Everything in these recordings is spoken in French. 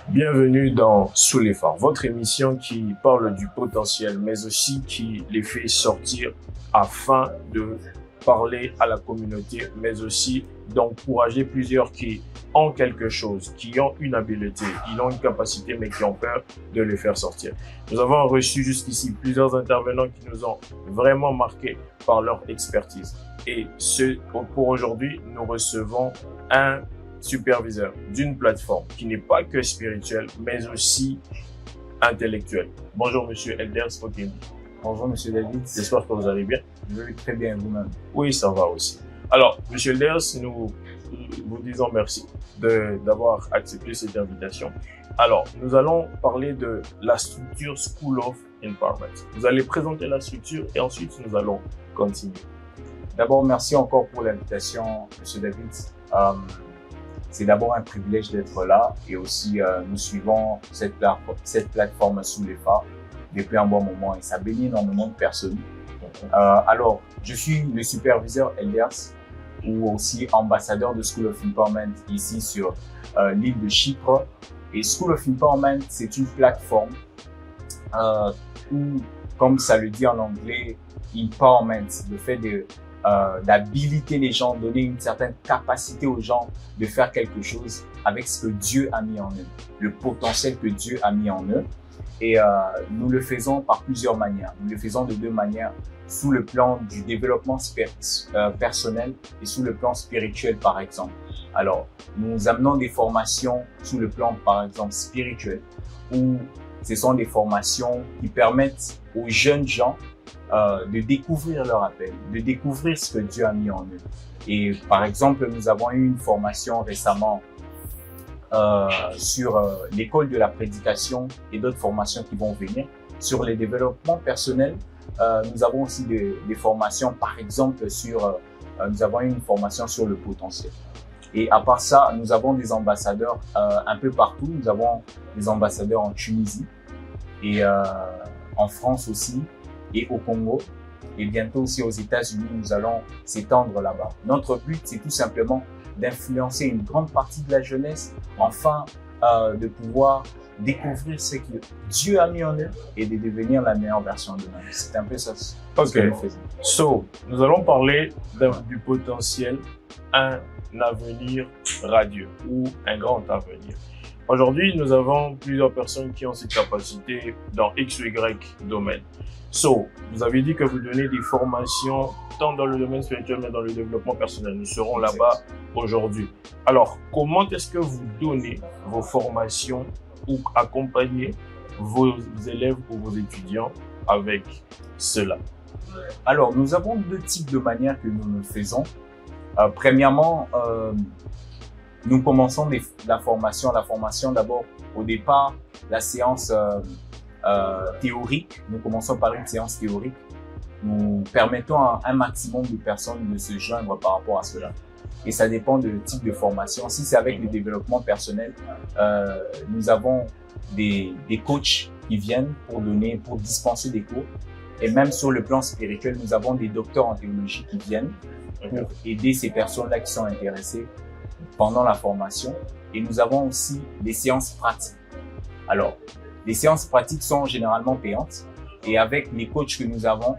Bienvenue dans Sous les phares, votre émission qui parle du potentiel, mais aussi qui les fait sortir afin de parler à la communauté, mais aussi d'encourager plusieurs qui ont quelque chose, qui ont une habileté, qui ont une capacité, mais qui ont peur de les faire sortir. Nous avons reçu jusqu'ici plusieurs intervenants qui nous ont vraiment marqués par leur expertise. Et pour aujourd'hui, nous recevons un superviseur d'une plateforme qui n'est pas que spirituelle, mais aussi intellectuelle. Bonjour, monsieur Elders Okembi. Bonjour, monsieur David. J'espère que vous allez bien. Je vais très bien, vous-même. Oui, ça va aussi. Alors, monsieur Elders, nous vous disons merci d'avoir accepté cette invitation. Alors, nous allons parler de la structure School of Empowerment. Vous allez présenter la structure et ensuite nous allons continuer. D'abord, merci encore pour l'invitation, monsieur David. C'est d'abord un privilège d'être là et aussi nous suivons cette plateforme Sous les phares depuis un bon moment et ça bénit énormément de personnes. Alors, je suis le superviseur Elders ou aussi ambassadeur de School of Empowerment ici sur l'île de Chypre. Et School of Empowerment, c'est une plateforme où, comme ça le dit en anglais, empowerment, le fait d'habiliter les gens, donner une certaine capacité aux gens de faire quelque chose avec ce que Dieu a mis en eux, le potentiel que Dieu a mis en eux. Et nous le faisons par plusieurs manières. Nous le faisons de deux manières, sous le plan du développement personnel et sous le plan spirituel, par exemple. Alors, nous amenons des formations sous le plan, par exemple, spirituel, où ce sont des formations qui permettent aux jeunes gens de découvrir leur appel, de découvrir ce que Dieu a mis en eux. Et par exemple, nous avons eu une formation récemment sur l'école de la prédication et d'autres formations qui vont venir. Sur les développements personnels, nous avons aussi des formations, par exemple, nous avons eu une formation sur le potentiel. Et à part ça, nous avons des ambassadeurs un peu partout. Nous avons des ambassadeurs en Tunisie et en France aussi, et au Congo, et bientôt aussi aux États-Unis, nous allons s'étendre là-bas. Notre but, c'est tout simplement d'influencer une grande partie de la jeunesse, afin de pouvoir découvrir ce que Dieu a mis en eux et de devenir la meilleure version d'eux-mêmes. C'est un peu ça ce que nous faisons. So, nous allons parler du potentiel, un avenir radieux ou un grand avenir. Aujourd'hui, nous avons plusieurs personnes qui ont cette capacité dans X ou Y domaine. So, vous avez dit que vous donnez des formations tant dans le domaine spirituel mais dans le développement personnel. Nous serons là-bas aujourd'hui. Alors, comment est-ce que vous donnez vos formations ou accompagnez vos élèves ou vos étudiants avec cela? Alors, nous avons deux types de manières que nous le faisons. Premièrement, nous commençons la formation d'abord au départ, la séance théorique. Nous commençons par une séance théorique. Nous permettons à un maximum de personnes de se joindre par rapport à cela. Et ça dépend du type de formation. Si c'est avec le développement personnel, nous avons des coachs qui viennent pour dispenser des cours. Et même sur le plan spirituel, nous avons des docteurs en théologie qui viennent pour aider ces personnes-là qui sont intéressées pendant la formation. Et nous avons aussi des séances pratiques. Alors, les séances pratiques sont généralement payantes. Et avec les coachs que nous avons,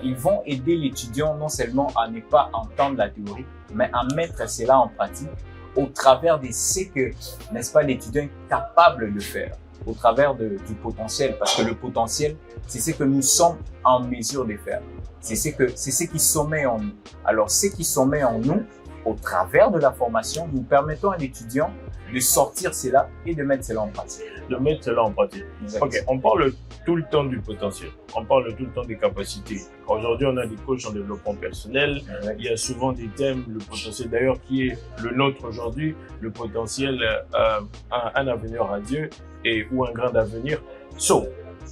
ils vont aider l'étudiant non seulement à ne pas entendre la théorie, mais à mettre cela en pratique au travers de ce que, n'est-ce pas, l'étudiant est capable de faire, au travers du potentiel. Parce que le potentiel, c'est ce que nous sommes en mesure de faire. C'est ce qui sommeille en nous. Alors, ce qui sommeille en nous, au travers de la formation, nous permettons à l'étudiant de sortir cela et de mettre cela en pratique. De mettre cela en pratique. Exactement. Ok, on parle tout le temps du potentiel. On parle tout le temps des capacités. Aujourd'hui, on a des coachs en développement personnel. Exactement. Il y a souvent des thèmes, le potentiel d'ailleurs qui est le nôtre aujourd'hui, le potentiel, un avenir radieux ou un grand avenir. So,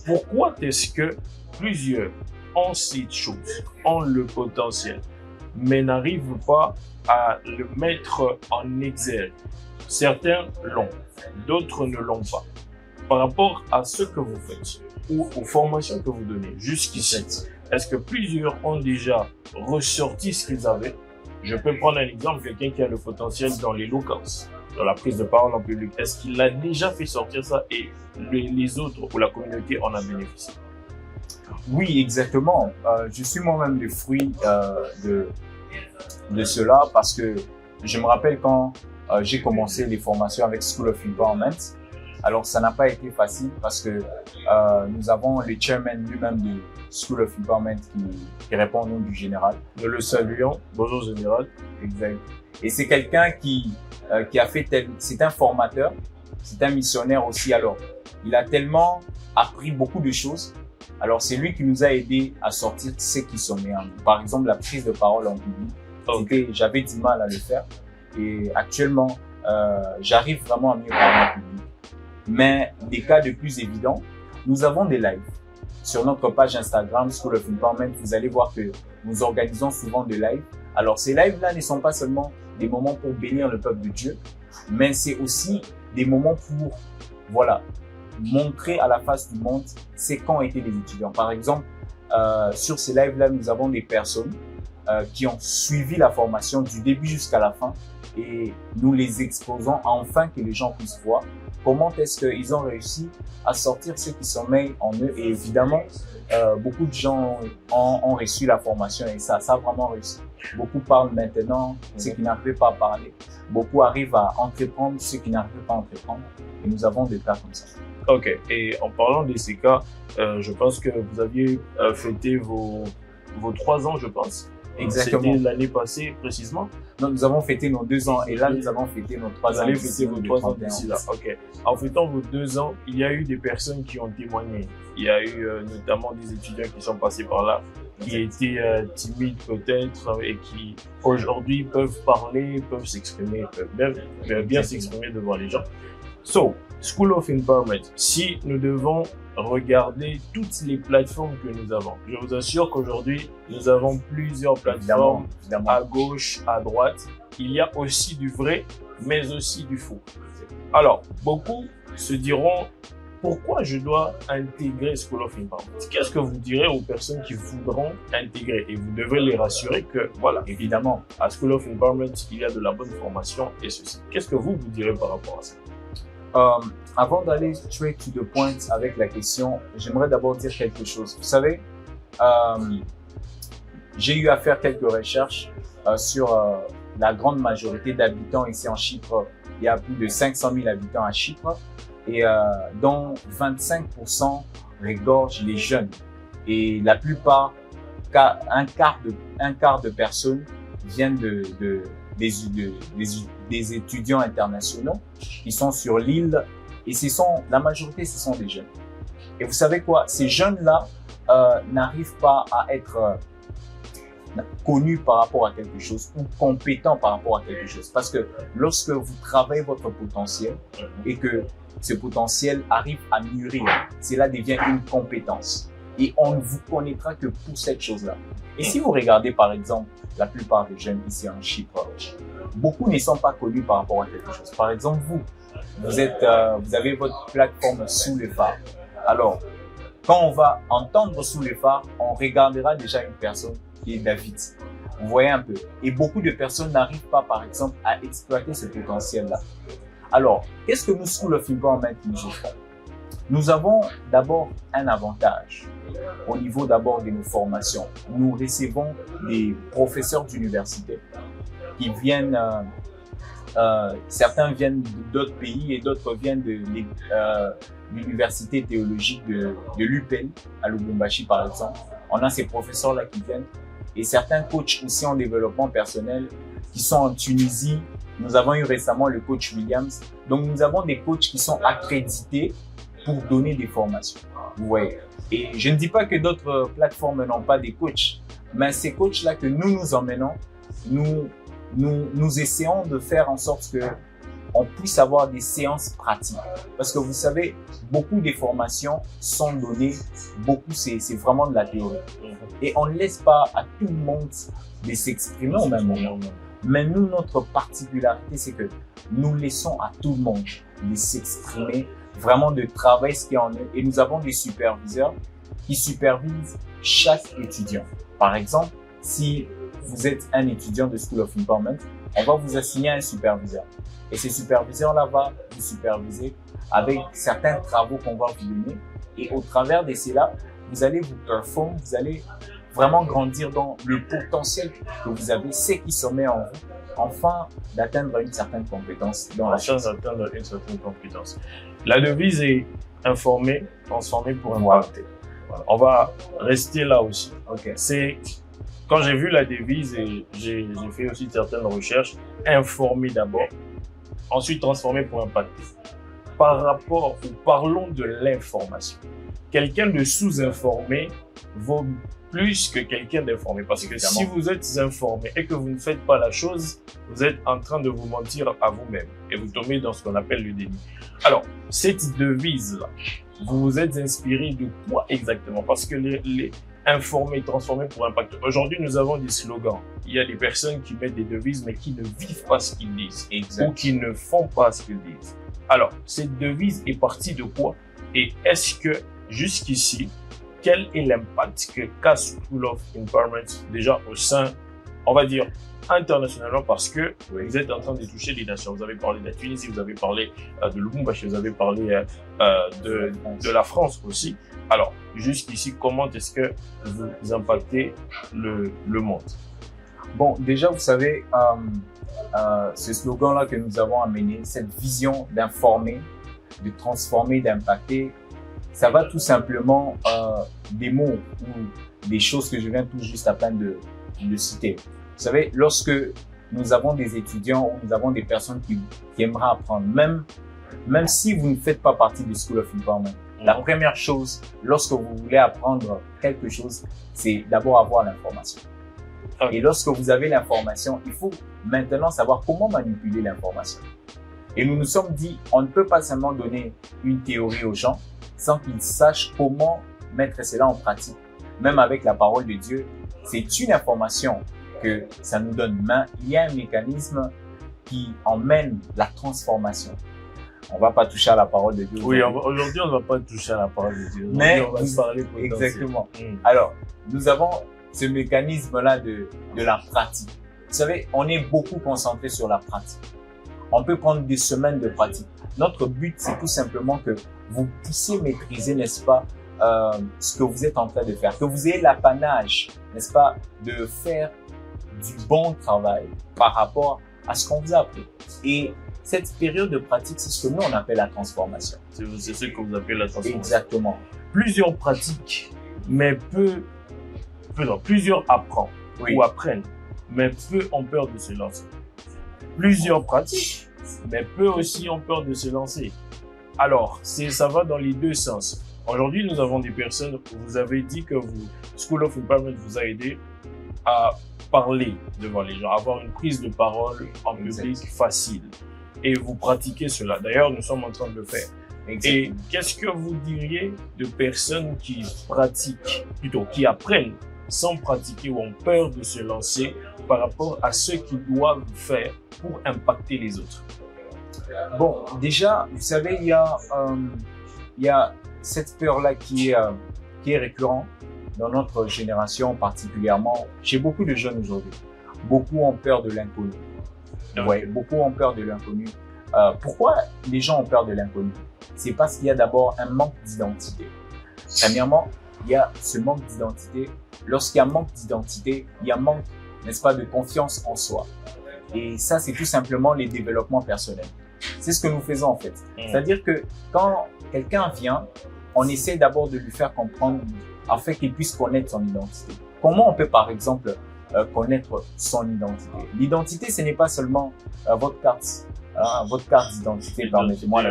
pourquoi est-ce que plusieurs ont cette chose, ont le potentiel, mais n'arrivent pas à le mettre en exergue? Certains l'ont, d'autres ne l'ont pas. Par rapport à ce que vous faites ou aux formations que vous donnez jusqu'ici, est-ce que plusieurs ont déjà ressorti ce qu'ils avaient? Je peux prendre un exemple, quelqu'un qui a le potentiel dans l'éloquence, dans la prise de parole en public. Est-ce qu'il a déjà fait sortir ça et les autres ou la communauté en a bénéficié? Oui, exactement. Je suis moi-même le fruit de cela parce que je me rappelle quand j'ai commencé les formations avec School of Empowerment. Alors, ça n'a pas été facile parce que nous avons le chairman lui-même de School of Empowerment qui répond au nom du général. Nous le saluons. Bonjour, général. Exact. Et c'est quelqu'un qui a fait c'est un formateur, c'est un missionnaire aussi. Alors, il a tellement appris beaucoup de choses. Alors, c'est lui qui nous a aidés à sortir ce qui sommeille en nous. Par exemple, la prise de parole en public. Okay. J'avais du mal à le faire. Et actuellement, j'arrive vraiment à mieux parler en public. Mais des cas de plus évidents, nous avons des lives. Sur notre page Instagram, School of Empowerment, vous allez voir que nous organisons souvent des lives. Alors, ces lives-là ne sont pas seulement des moments pour bénir le peuple de Dieu, mais c'est aussi des moments pour, voilà, montrer à la face du monde c'est qu'ont été les étudiants. Par exemple, sur ces lives-là, nous avons des personnes qui ont suivi la formation du début jusqu'à la fin et nous les exposons afin que les gens puissent voir comment est-ce qu'ils ont réussi à sortir ce qui sommeille en eux. Et évidemment, beaucoup de gens ont reçu la formation et ça a vraiment réussi. Beaucoup parlent maintenant ce qui n'arrivaient pas à parler. Beaucoup arrivent à entreprendre ce qui n'arrivaient pas à entreprendre. Et nous avons des cas comme ça. Ok. Et en parlant de ces cas, je pense que vous aviez fêté vos 3 ans, je pense. Exactement. C'était l'année passée, précisément. Non, nous avons fêté nos 2 ans et là, nous avons fêté nos 3 ans. Vous allez fêter vos 3 ans d'ici là. Ok. En fêtant vos 2 ans, il y a eu des personnes qui ont témoigné. Il y a eu notamment des étudiants qui sont passés par là, qui étaient timides peut-être et qui aujourd'hui peuvent parler, peuvent s'exprimer, peuvent bien s'exprimer devant les gens. So, School of Empowerment, si nous devons regarder toutes les plateformes que nous avons, je vous assure qu'aujourd'hui, nous avons plusieurs plateformes à gauche, à droite. Il y a aussi du vrai, mais aussi du faux. Alors, beaucoup se diront, pourquoi je dois intégrer School of Empowerment? Qu'est-ce que vous direz aux personnes qui voudront intégrer? Et vous devez les rassurer que, voilà, évidemment, à School of Empowerment, il y a de la bonne formation et ceci. Qu'est-ce que vous direz par rapport à ça? Avant d'aller straight to the point avec la question, j'aimerais d'abord dire quelque chose. Vous savez, j'ai eu à faire quelques recherches sur la grande majorité d'habitants ici en Chypre. Il y a plus de 500 000 habitants à Chypre et dont 25% regorgent les jeunes. Et la plupart, un quart de personnes viennent des étudiants internationaux qui sont sur l'île et la majorité, ce sont des jeunes. Et vous savez quoi? Ces jeunes-là n'arrivent pas à être connus par rapport à quelque chose ou compétents par rapport à quelque chose. Parce que lorsque vous travaillez votre potentiel et que ce potentiel arrive à mûrir, cela devient une compétence. Et on ne vous connaîtra que pour cette chose-là. Et si vous regardez par exemple la plupart des jeunes ici en Chypre, beaucoup ne sont pas connus par rapport à quelque chose. Par exemple, vous avez votre plateforme Sous le phare. Alors, quand on va entendre Sous le phare, on regardera déjà une personne qui est David. Vous voyez un peu. Et beaucoup de personnes n'arrivent pas, par exemple, à exploiter ce potentiel-là. Alors, qu'est-ce que nous, School of Empowerment, nous offrons? Nous avons d'abord un avantage au niveau d'abord de nos formations. Nous recevons des professeurs d'université qui viennent, certains viennent d'autres pays et d'autres viennent de l'université théologique de l'UPEN à Lubumbashi par exemple. On a ces professeurs-là qui viennent et certains coachs aussi en développement personnel qui sont en Tunisie. Nous avons eu récemment le coach Williams. Donc nous avons des coachs qui sont accrédités pour donner des formations. Vous voyez. Et je ne dis pas que d'autres plateformes n'ont pas des coachs, mais ces coachs-là que nous emmenons, nous essayons de faire en sorte que on puisse avoir des séances pratiques. Parce que vous savez, beaucoup des formations sont données, beaucoup c'est vraiment de la théorie. Et on ne laisse pas à tout le monde de s'exprimer au même moment. Mais nous, notre particularité, c'est que nous laissons à tout le monde de s'exprimer, vraiment de travailler ce qui est en eux. Et nous avons des superviseurs qui supervisent chaque étudiant. Par exemple, si vous êtes un étudiant de School of Empowerment, on va vous assigner un superviseur. Et ce superviseur-là va vous superviser avec certains travaux qu'on va vous donner. Et au travers de cela, vous allez vous performer, vous allez vraiment grandir dans le potentiel que vous avez, ce qui sommet en vous, afin d'atteindre une certaine compétence dans la chose. D'atteindre une certaine compétence. La devise est informer, transformer pour impacter. Voilà. On va rester là aussi. Ok. C'est quand j'ai vu la devise et j'ai fait aussi certaines recherches, informer d'abord, ensuite transformer pour impacter. Par rapport, ou parlons de l'information. Quelqu'un de sous-informé vaut plus que quelqu'un d'informé. Parce que si vous êtes informé et que vous ne faites pas la chose, vous êtes en train de vous mentir à vous-même et vous tombez dans ce qu'on appelle le déni. Alors, cette devise-là, vous vous êtes inspiré de quoi exactement? Parce que les informer, transformer pour impacter. Aujourd'hui, nous avons des slogans. Il y a des personnes qui mettent des devises, mais qui ne vivent pas ce qu'ils disent. Exact. Ou qui ne font pas ce qu'ils disent. Alors, cette devise est partie de quoi? Et est-ce que, jusqu'ici, quel est l'impact que CAS School of Empowerment déjà au sein, on va dire, internationalement, parce que vous êtes en train de toucher des nations. Vous avez parlé de la Tunisie, vous avez parlé de Lubumbashi, vous avez parlé de la France aussi. Alors, jusqu'ici, comment est-ce que vous impactez le monde? Bon, déjà, vous savez, ce slogan-là que nous avons amené, cette vision d'informer, de transformer, d'impacter, ça va tout simplement des mots ou des choses que je viens tout juste à peine de citer. Vous savez, lorsque nous avons des étudiants ou nous avons des personnes qui aimeraient apprendre, même si vous ne faites pas partie du School of Empowerment, la première chose, lorsque vous voulez apprendre quelque chose, c'est d'abord avoir l'information. Okay. Et lorsque vous avez l'information, il faut maintenant savoir comment manipuler l'information. Et nous nous sommes dit, on ne peut pas seulement donner une théorie aux gens sans qu'ils sachent comment mettre cela en pratique. Même avec la parole de Dieu, c'est une information que ça nous donne. Mais il y a un mécanisme qui emmène la transformation. On va pas toucher à la parole de Dieu. Oui, aujourd'hui, on ne va pas toucher à la parole de Dieu. Mais on va parler potentiel. Exactement. Alors, nous avons ce mécanisme-là de la pratique. Vous savez, on est beaucoup concentré sur la pratique. On peut prendre des semaines de pratique. Notre but, c'est tout simplement que vous puissiez maîtriser, n'est-ce pas, ce que vous êtes en train de faire. Que vous ayez l'apanage, n'est-ce pas, de faire du bon travail par rapport à ce qu'on vous a appris. Et cette période de pratique, c'est ce que nous, on appelle la transformation. C'est ce que vous appelez la transformation. Exactement. Plusieurs pratiquent, mais plusieurs apprennent ou apprennent, mais peu ont peur de se lancer. Plusieurs pratiquent, mais peu aussi ont peur de se lancer. Alors, ça va dans les deux sens. Aujourd'hui, nous avons des personnes, vous avez dit que School of Empowerment vous a aidé à parler devant les gens, avoir une prise de parole en public facile. Et vous pratiquez cela. D'ailleurs, nous sommes en train de le faire. Exactement. Et qu'est-ce que vous diriez de personnes qui pratiquent, plutôt qui apprennent sans pratiquer ou ont peur de se lancer par rapport à ce qu'ils doivent faire pour impacter les autres? Bon, déjà, vous savez, il y a cette peur-là qui est récurrente dans notre génération particulièrement, chez beaucoup de jeunes aujourd'hui. Beaucoup ont peur de l'inconnu. Ouais, beaucoup ont peur de l'inconnu. Pourquoi les gens ont peur de l'inconnu? C'est parce qu'il y a d'abord un manque d'identité. Premièrement, il y a ce manque d'identité. Lorsqu'il y a un manque d'identité, il y a un manque, n'est-ce pas, de confiance en soi. Et ça, c'est tout simplement les développements personnels. C'est ce que nous faisons en fait. C'est-à-dire que quand quelqu'un vient, on essaie d'abord de lui faire comprendre afin qu'il puisse connaître son identité. Comment on peut par exemple connaître son identité? L'identité, ce n'est pas seulement votre carte d'identité, permettez-moi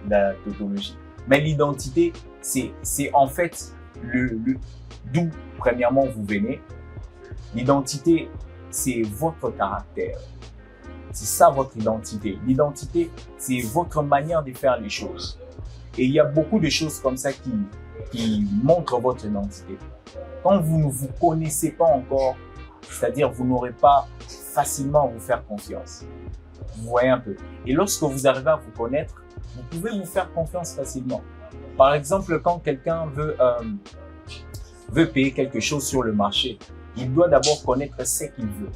la tautologie. Mais l'identité, c'est en fait d'où premièrement vous venez. L'identité, c'est votre caractère. C'est ça votre identité. L'identité, c'est votre manière de faire les choses. Et il y a beaucoup de choses comme ça qui montrent votre identité. Quand vous ne vous connaissez pas encore, c'est-à-dire vous n'aurez pas facilement à vous faire confiance. Vous voyez un peu. Et lorsque vous arrivez à vous connaître, vous pouvez vous faire confiance facilement. Par exemple, quand quelqu'un veut payer quelque chose sur le marché, il doit d'abord connaître ce qu'il veut.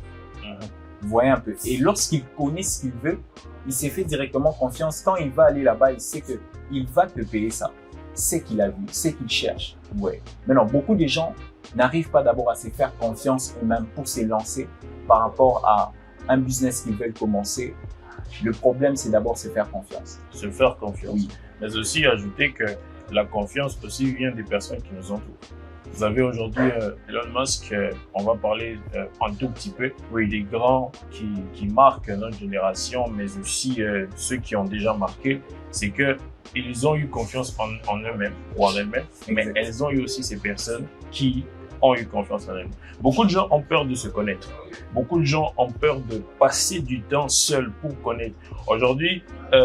Vous Vous voyez un peu. Et lorsqu'il connaît ce qu'il veut, il s'est fait directement confiance. Quand il va aller là-bas, il sait qu'il va te payer ça. C'est qu'il a vu, c'est qu'il cherche. Ouais. Maintenant, beaucoup de gens n'arrivent pas d'abord à se faire confiance eux-mêmes pour se lancer par rapport à un business qu'ils veulent commencer. Le problème, c'est d'abord se faire confiance. Se faire confiance. Oui. Mais aussi ajouter que la confiance aussi vient des personnes qui nous entourent. Vous avez aujourd'hui Elon Musk, on va parler un tout petit peu, oui, des grands qui marquent notre génération, mais aussi ceux qui ont déjà marqué, c'est que ils ont eu confiance en eux-mêmes ou en elles-mêmes, mais elles ont eu aussi ces personnes qui ont eu confiance en elles-mêmes. Beaucoup de gens ont peur de se connaître. Beaucoup de gens ont peur de passer du temps seul pour connaître. Aujourd'hui,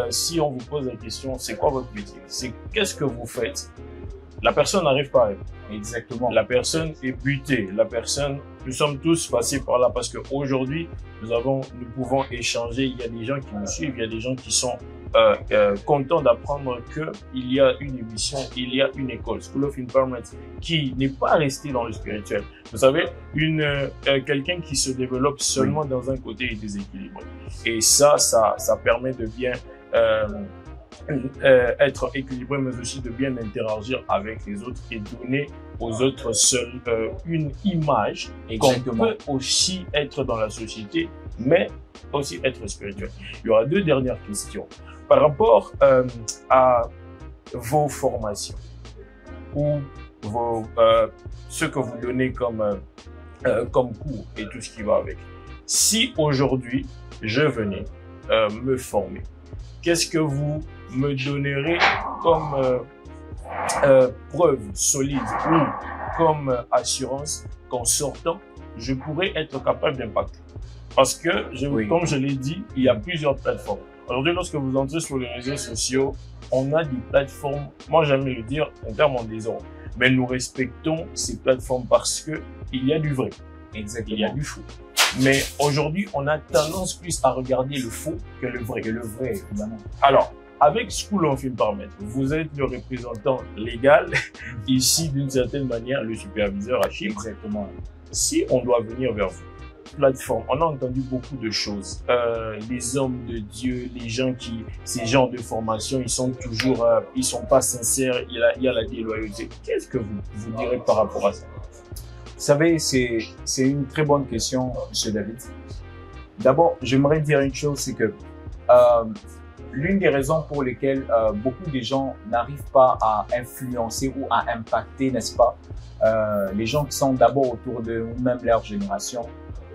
si on vous pose la question, c'est quoi votre métier? C'est qu'est-ce que vous faites? La personne n'arrive pas à répondre. Exactement. La personne est butée. La personne, nous sommes tous passés par là parce qu'aujourd'hui, nous pouvons échanger. Il y a des gens qui nous suivent, il y a des gens qui sont contents d'apprendre qu'il y a une émission, il y a une école, School of Empowerment, qui n'est pas resté dans le spirituel. Vous savez, quelqu'un qui se développe seulement dans un côté est déséquilibré. Et ça permet de bien être équilibré, mais aussi de bien interagir avec les autres et donner aux autres seuls une image qu'on peut aussi être dans la société, mais aussi être spirituel. Il y aura deux dernières questions. Par rapport à vos formations ou ce que vous donnez comme cours et tout ce qui va avec. Si aujourd'hui, je venais me former, qu'est-ce que vous me donnerez comme preuve solide ou comme assurance qu'en sortant, je pourrais être capable d'impacter? Parce que, comme je l'ai dit, il y a plusieurs plateformes. Aujourd'hui, lorsque vous entrez sur les réseaux sociaux, on a des plateformes, moi j'aime le dire, en termes en désordre. Mais nous respectons ces plateformes parce que il y a du vrai. Exactement. Il y a du faux. Mais aujourd'hui, on a tendance plus à regarder le faux que le vrai. Évidemment. Alors, avec School of Empowerment, vous êtes le représentant légal, ici d'une certaine manière, le superviseur à Chypre. Exactement. Si on doit venir vers vous, plateforme, on a entendu beaucoup de choses. Les hommes de Dieu, les gens ces genres de formation, ils sont toujours, ils sont pas sincères, il y a la déloyauté. Qu'est-ce que vous direz par rapport à ça? Vous savez, c'est une très bonne question, M. David. D'abord, j'aimerais dire une chose, c'est que l'une des raisons pour lesquelles beaucoup de gens n'arrivent pas à influencer ou à impacter, n'est-ce pas, les gens qui sont d'abord autour de même leur génération,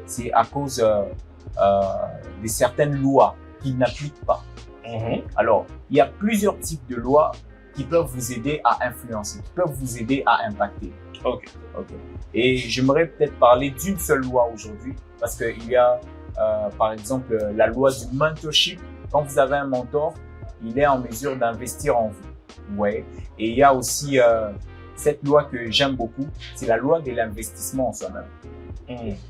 c'est à cause de certaines lois qu'ils n'appliquent pas. Alors, il y a plusieurs types de lois qui peuvent vous aider à influencer, qui peuvent vous aider à impacter. Ok. Et j'aimerais peut-être parler d'une seule loi aujourd'hui, parce qu'il y a, par exemple, la loi du mentorship. Quand vous avez un mentor, il est en mesure d'investir en vous. Ouais. Et il y a aussi cette loi que j'aime beaucoup, c'est la loi de l'investissement en soi-même.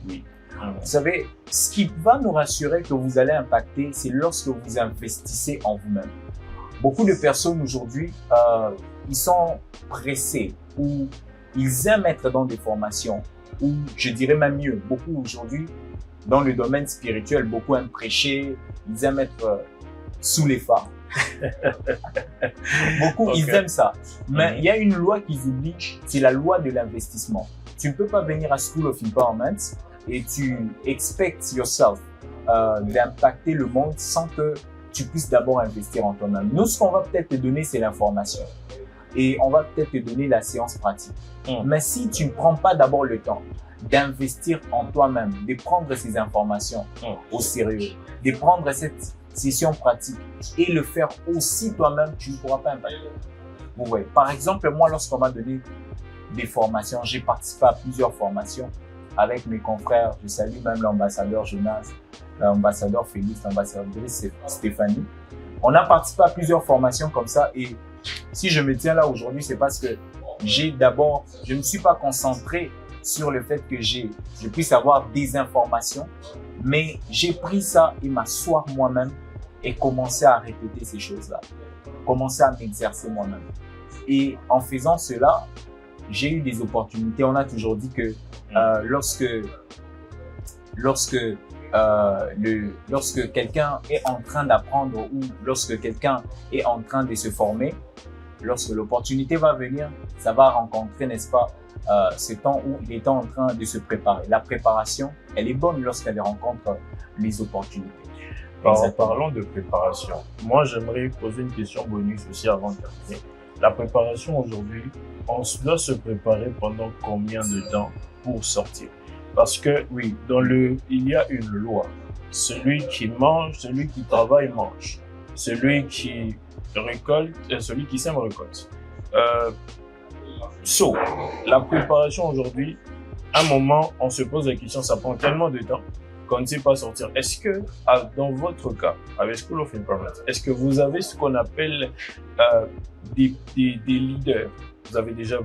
Oui. Vous savez, ce qui va nous rassurer que vous allez impacter, c'est lorsque vous investissez en vous-même. Beaucoup de personnes aujourd'hui, ils sont pressés ou ils aiment être dans des formations, ou je dirais même mieux, beaucoup aujourd'hui, dans le domaine spirituel, beaucoup aiment prêcher, ils aiment être sous les phares. Beaucoup, ils aiment ça. Mais il y a une loi qu'ils oublient, c'est la loi de l'investissement. Tu ne peux pas venir à School of Empowerment et tu expectes yourself d'impacter le monde sans que tu puisses d'abord investir en toi-même. Nous, ce qu'on va peut-être te donner, c'est l'information. Et on va peut-être te donner la séance pratique. Mais si tu ne prends pas d'abord le temps d'investir en toi-même, de prendre ces informations au sérieux, de prendre cette session pratique et le faire aussi toi-même, tu ne pourras pas impacter. Ouais. Par exemple, moi, lorsqu'on m'a donné des formations, j'ai participé à plusieurs formations avec mes confrères. Je salue même l'ambassadeur Jonas, l'ambassadeur Félix, l'ambassadrice Stéphanie. On a participé à plusieurs formations comme ça et si je me tiens là aujourd'hui, c'est parce que je ne me suis pas concentré sur le fait que je puisse avoir des informations, mais j'ai pris ça et m'asseoir moi-même et commencer à répéter ces choses-là, commencer à m'exercer moi-même. Et en faisant cela, j'ai eu des opportunités. On a toujours dit que lorsque lorsque quelqu'un est en train d'apprendre ou lorsque quelqu'un est en train de se former, lorsque l'opportunité va venir, ça va rencontrer, n'est-ce pas, ce temps où il est en train de se préparer. La préparation, elle est bonne lorsqu'elle rencontre les opportunités. Parlons de préparation. Moi, j'aimerais poser une question bonus aussi avant de terminer. La préparation aujourd'hui, on doit se préparer pendant combien de temps pour sortir? Parce que oui, il y a une loi. Celui qui mange, celui qui travaille mange. Celui qui récolte, celui qui sème récolte. La préparation aujourd'hui, à un moment, on se pose la question, ça prend tellement de temps qu'on ne sait pas sortir. Est-ce que, dans votre cas, avec School of Empowerment, est-ce que vous avez ce qu'on appelle des leaders? Vous avez déjà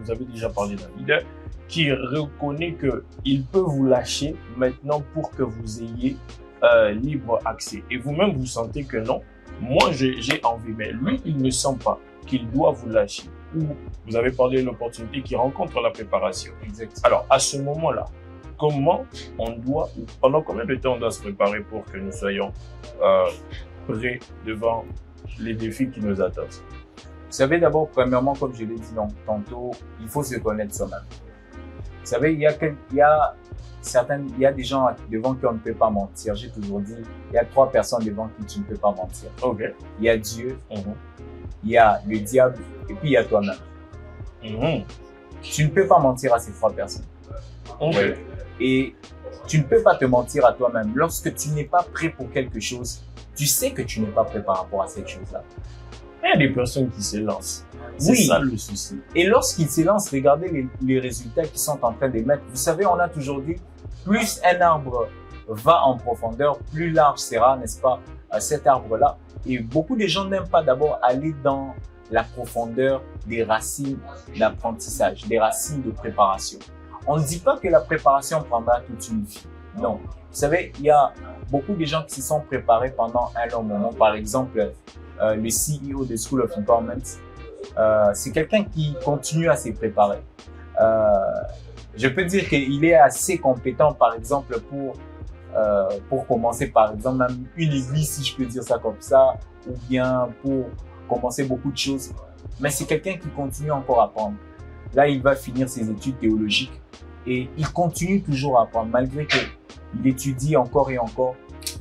parlé d'un leader qui reconnaît qu'il peut vous lâcher maintenant pour que vous ayez libre accès. Et vous-même, vous sentez que non, moi j'ai envie, mais lui, il ne sent pas qu'il doit vous lâcher. Ou vous avez parlé de l'opportunité qui rencontre la préparation. Exact. Alors, à ce moment-là, pendant combien de temps on doit se préparer pour que nous soyons prêts devant les défis qui nous attendent? Vous savez, d'abord, premièrement, comme je l'ai dit tantôt, il faut se connaître soi-même. Vous savez, il y a des gens devant qui on ne peut pas mentir. J'ai toujours dit, il y a 3 personnes devant qui tu ne peux pas mentir. Okay. Il y a Dieu, il y a le diable et puis il y a toi-même. Tu ne peux pas mentir à ces 3 personnes. Okay. Et tu ne peux pas te mentir à toi-même. Lorsque tu n'es pas prêt pour quelque chose, tu sais que tu n'es pas prêt par rapport à cette chose-là. Il y a des personnes qui se lancent. C'est ça le souci. Et lorsqu'ils se lancent, regardez les résultats qu'ils sont en train de mettre. Vous savez, on a toujours dit, plus un arbre va en profondeur, plus large sera, n'est-ce pas, cet arbre-là. Et beaucoup de gens n'aiment pas d'abord aller dans la profondeur des racines d'apprentissage, des racines de préparation. On ne dit pas que la préparation prendra toute une vie. Non. Vous savez, il y a beaucoup de gens qui se sont préparés pendant un long moment. Par exemple, le CEO de School of Empowerment, c'est quelqu'un qui continue à se préparer. Je peux dire qu'il est assez compétent, par exemple, pour commencer, par exemple, même une église, si je peux dire ça comme ça, ou bien pour commencer beaucoup de choses. Mais c'est quelqu'un qui continue encore à apprendre. Là, il va finir ses études théologiques et il continue toujours à apprendre, malgré qu'il étudie encore et encore.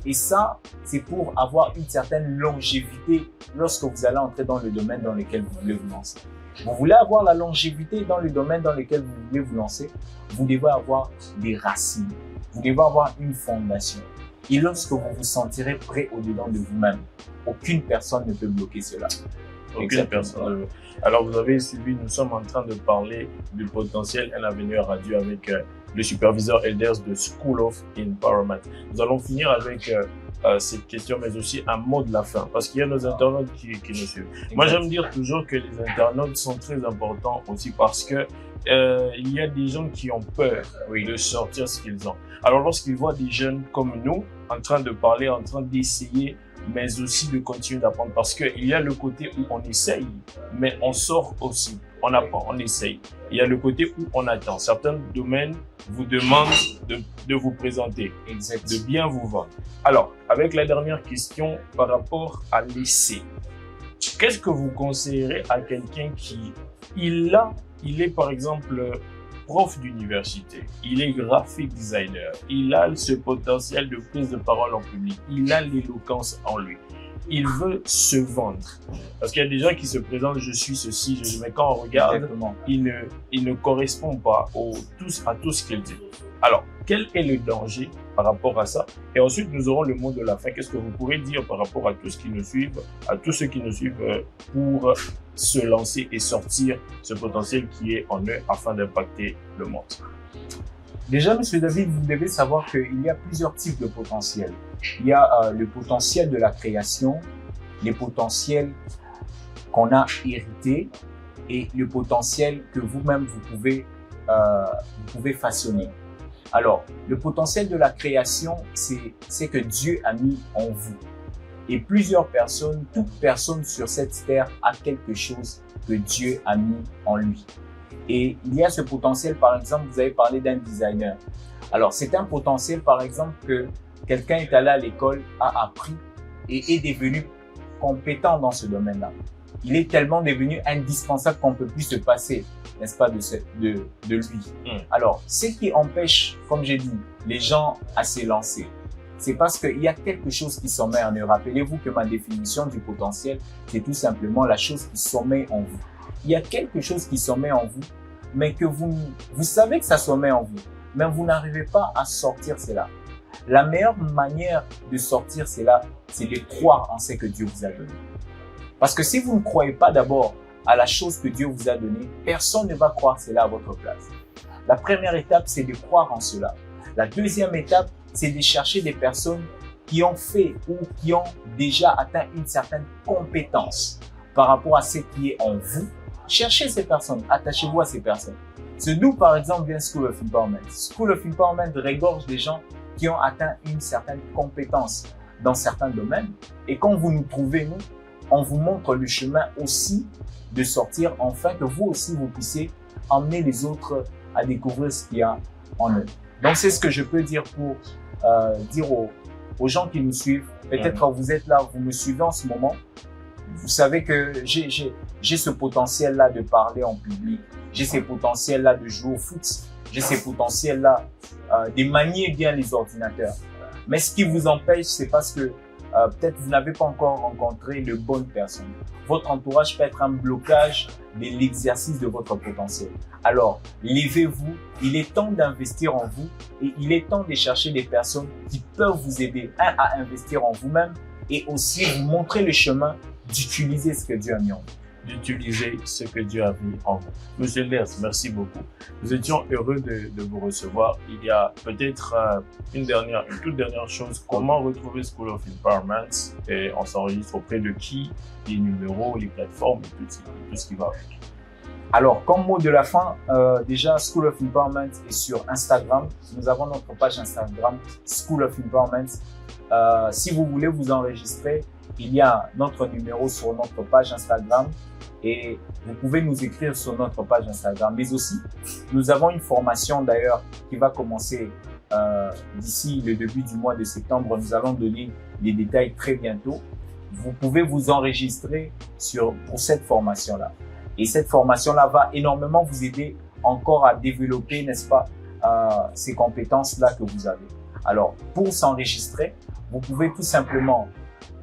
Et ça, c'est pour avoir une certaine longévité lorsque vous allez entrer dans le domaine dans lequel vous voulez vous lancer. Vous voulez avoir la longévité dans le domaine dans lequel vous voulez vous lancer, vous devez avoir des racines, vous devez avoir une fondation. Et lorsque vous vous sentirez prêt au-dedans de vous-même, aucune personne ne peut bloquer cela. Aucune personne. Alors, vous avez suivi, nous sommes en train de parler du potentiel un avenir radieux avec le superviseur Elders de School of Empowerment. Nous allons finir avec cette question, mais aussi un mot de la fin, parce qu'il y a nos internautes qui nous suivent. Moi, j'aime dire toujours que les internautes sont très importants aussi parce que il y a des gens qui ont peur de sortir ce qu'ils ont. Alors, lorsqu'ils voient des jeunes comme nous en train de parler, en train d'essayer, mais aussi de continuer d'apprendre, parce qu'il y a le côté où on essaye, mais on sort aussi, on apprend, on essaye. Il y a le côté où on attend. Certains domaines vous demandent de vous présenter, de bien vous vendre. Alors, avec la dernière question par rapport à l'essai, qu'est-ce que vous conseillerez à quelqu'un qui, il est par exemple prof d'université, il est graphic designer, il a ce potentiel de prise de parole en public, il a l'éloquence en lui, il veut se vendre. Parce qu'il y a des gens qui se présentent, je suis ceci, mais quand on regarde, il ne correspond pas à tout ce qu'il dit. Alors, quel est le danger par rapport à ça? Et ensuite, nous aurons le mot de la fin. Qu'est-ce que vous pourrez dire par rapport à tous ceux qui nous suivent, pour se lancer et sortir ce potentiel qui est en eux afin d'impacter le monde? Déjà, Monsieur David, vous devez savoir qu'il y a plusieurs types de potentiel. Il y a le potentiel de la création, les potentiels qu'on a hérités et le potentiel que vous-même vous pouvez façonner. Alors, le potentiel de la création, c'est que Dieu a mis en vous. Et plusieurs personnes, toute personne sur cette terre a quelque chose que Dieu a mis en lui. Et il y a ce potentiel, par exemple, vous avez parlé d'un designer. Alors, c'est un potentiel, par exemple, que quelqu'un est allé à l'école, a appris et est devenu compétent dans ce domaine-là. Il est tellement devenu indispensable qu'on ne peut plus se passer, n'est-ce pas, de lui. Alors, ce qui empêche, comme j'ai dit, les gens à se lancer, c'est parce qu'il y a quelque chose qui sommeille en eux. Rappelez-vous que ma définition du potentiel, c'est tout simplement la chose qui sommeille en vous. Il y a quelque chose qui sommeille en vous, mais que vous savez que ça sommeille en vous, mais vous n'arrivez pas à sortir cela. La meilleure manière de sortir cela, c'est de croire en ce que Dieu vous a donné. Parce que si vous ne croyez pas d'abord à la chose que Dieu vous a donnée, personne ne va croire cela à votre place. La première étape, c'est de croire en cela. La deuxième étape, c'est de chercher des personnes qui ont fait ou qui ont déjà atteint une certaine compétence par rapport à ce qui est en vous. Cherchez ces personnes, attachez-vous à ces personnes. C'est d'où, par exemple, vient School of Empowerment. School of Empowerment regorge des gens qui ont atteint une certaine compétence dans certains domaines. Et quand vous nous trouvez, nous, on vous montre le chemin aussi de sortir, afin que vous aussi, vous puissiez emmener les autres à découvrir ce qu'il y a en eux. Donc, c'est ce que je peux dire pour dire aux gens qui nous suivent. Peut-être que vous êtes là, vous me suivez en ce moment. Vous savez que j'ai ce potentiel-là de parler en public. J'ai ce potentiel-là de jouer au foot. J'ai ce potentiel-là de manier bien les ordinateurs. Mais ce qui vous empêche, c'est parce que peut-être vous n'avez pas encore rencontré de bonnes personnes. Votre entourage peut être un blocage de l'exercice de votre potentiel. Alors, levez-vous. Il est temps d'investir en vous et il est temps de chercher des personnes qui peuvent vous aider, à investir en vous-même et aussi vous montrer le chemin d'utiliser ce que Dieu a mis en vous. D'utiliser ce que Dieu a mis en vous. Monsieur Elders, merci beaucoup. Nous étions heureux de vous recevoir. Il y a peut-être une toute dernière chose. Comment retrouver School of Empowerment? Et on s'enregistre auprès de qui? Les numéros, les plateformes et tout ce qui va avec. Alors, comme mot de la fin, déjà, School of Empowerment est sur Instagram. Nous avons notre page Instagram, School of Empowerment. Si vous voulez vous enregistrer, il y a notre numéro sur notre page Instagram et vous pouvez nous écrire sur notre page Instagram. Mais aussi, nous avons une formation d'ailleurs qui va commencer d'ici le début du mois de septembre. Nous allons donner les détails très bientôt. Vous pouvez vous enregistrer pour cette formation-là. Et cette formation-là va énormément vous aider encore à développer, n'est-ce pas, ces compétences-là que vous avez. Alors, pour s'enregistrer, vous pouvez tout simplement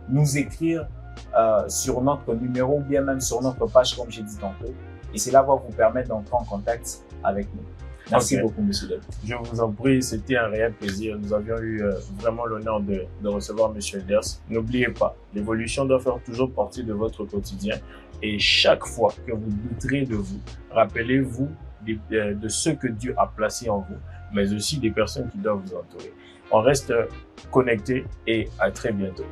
nous écrire sur notre numéro ou bien même sur notre page, comme j'ai dit tantôt. Et cela va vous permettre d'entrer en contact avec nous. Merci beaucoup, Monsieur Del. Je vous en prie, c'était un réel plaisir. Nous avions eu vraiment l'honneur de recevoir Monsieur Elders. N'oubliez pas, l'évolution doit faire toujours partie de votre quotidien. Et chaque fois que vous douterez de vous, rappelez-vous de ce que Dieu a placé en vous, mais aussi des personnes qui doivent vous entourer. On reste connectés et à très bientôt.